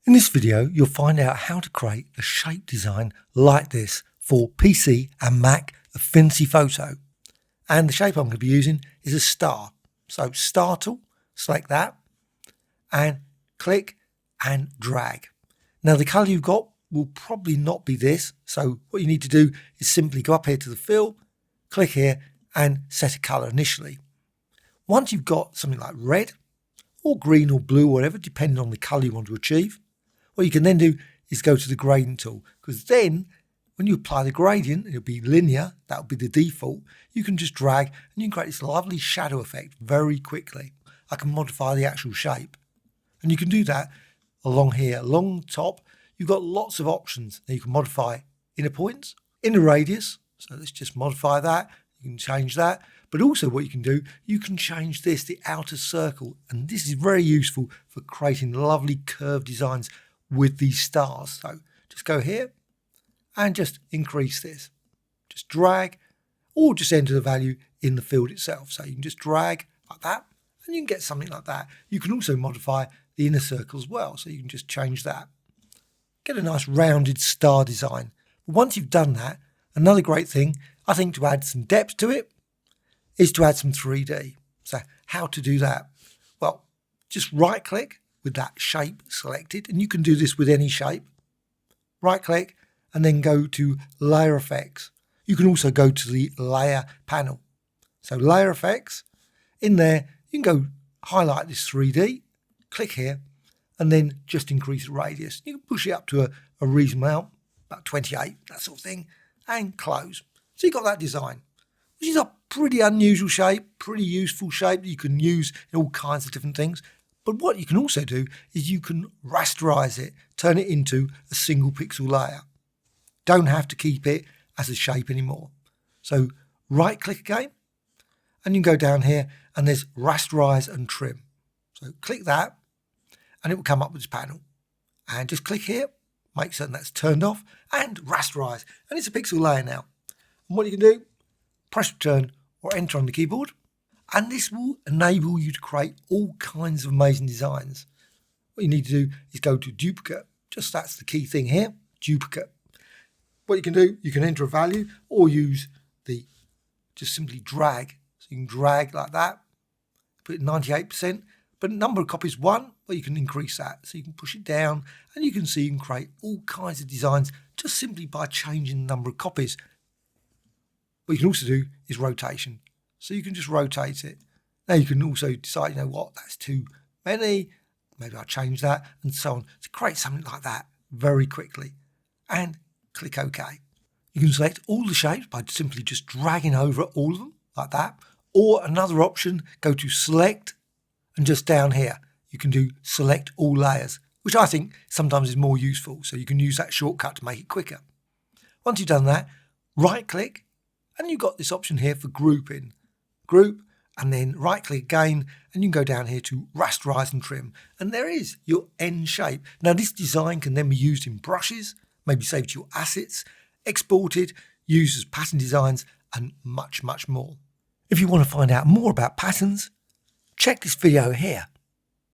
In this video, you'll find out how to create a shape design like this for PC and Mac Affinity Photo. And the shape I'm going to be using is a star. So Star tool, select that and click and drag. Now the colour you've got will probably not be this. So what you need to do is simply go up here to the fill, click here and set a colour initially. Once you've got something like red or green or blue, whatever, depending on the colour you want to achieve, what you can then do is go to the gradient tool, because then when you apply the gradient, it'll be linear, that'll be the default. You can just drag and you can create this lovely shadow effect very quickly. I can modify the actual shape. And you can do that along here, along top. You've got lots of options. Now you can modify inner points, inner radius. So let's just modify that. You can change that. But also what you can do, you can change this, the outer circle. And this is very useful for creating lovely curved designs with these stars. So just go here and just increase this. Just drag or just enter the value in the field itself. So you can just drag like that and you can get something like that. You can also modify the inner circle as well. So you can just change that. Get a nice rounded star design. But once you've done that, another great thing, I think, to add some depth to it is to add some 3D. So how to do that? Well, just right click with that shape selected, and you can do this with any shape. Right click and then go to layer effects. You can also go to the layer panel. So layer effects, in there you can go highlight this 3D, click here and then just increase the radius. You can push it up to a reasonable amount, about 28, that sort of thing, and close. So you've got that design, which is a pretty unusual shape, pretty useful shape that you can use in all kinds of different things. But what you can also do is you can rasterize it, turn it into a single pixel layer. Don't have to keep it as a shape anymore. So right click again and you can go down here and there's rasterize and trim. So click that and it will come up with this panel. And just click here, make certain that's turned off and rasterize. And it's a pixel layer now. And what you can do, press return or enter on the keyboard. And this will enable you to create all kinds of amazing designs. What you need to do is go to duplicate. Just that's the key thing here, duplicate. What you can do, you can enter a value or use just simply drag. So you can drag like that, put it 98%, but number of copies 1, well, you can increase that. So you can push it down and you can see you can create all kinds of designs just simply by changing the number of copies. What you can also do is rotation. So you can just rotate it. Now you can also decide, you know what, that's too many. Maybe I'll change that and so on. To create something like that very quickly. And click OK. You can select all the shapes by simply just dragging over all of them like that. Or another option, go to select and just down here, you can do select all layers, which I think sometimes is more useful. So you can use that shortcut to make it quicker. Once you've done that, right click and you've got this option here for grouping. Group and then right click again and you can go down here to rasterize and trim and there is your end shape. Now this design can then be used in brushes, maybe saved to your assets, exported, used as pattern designs and much more. If you want to find out more about patterns, check this video here.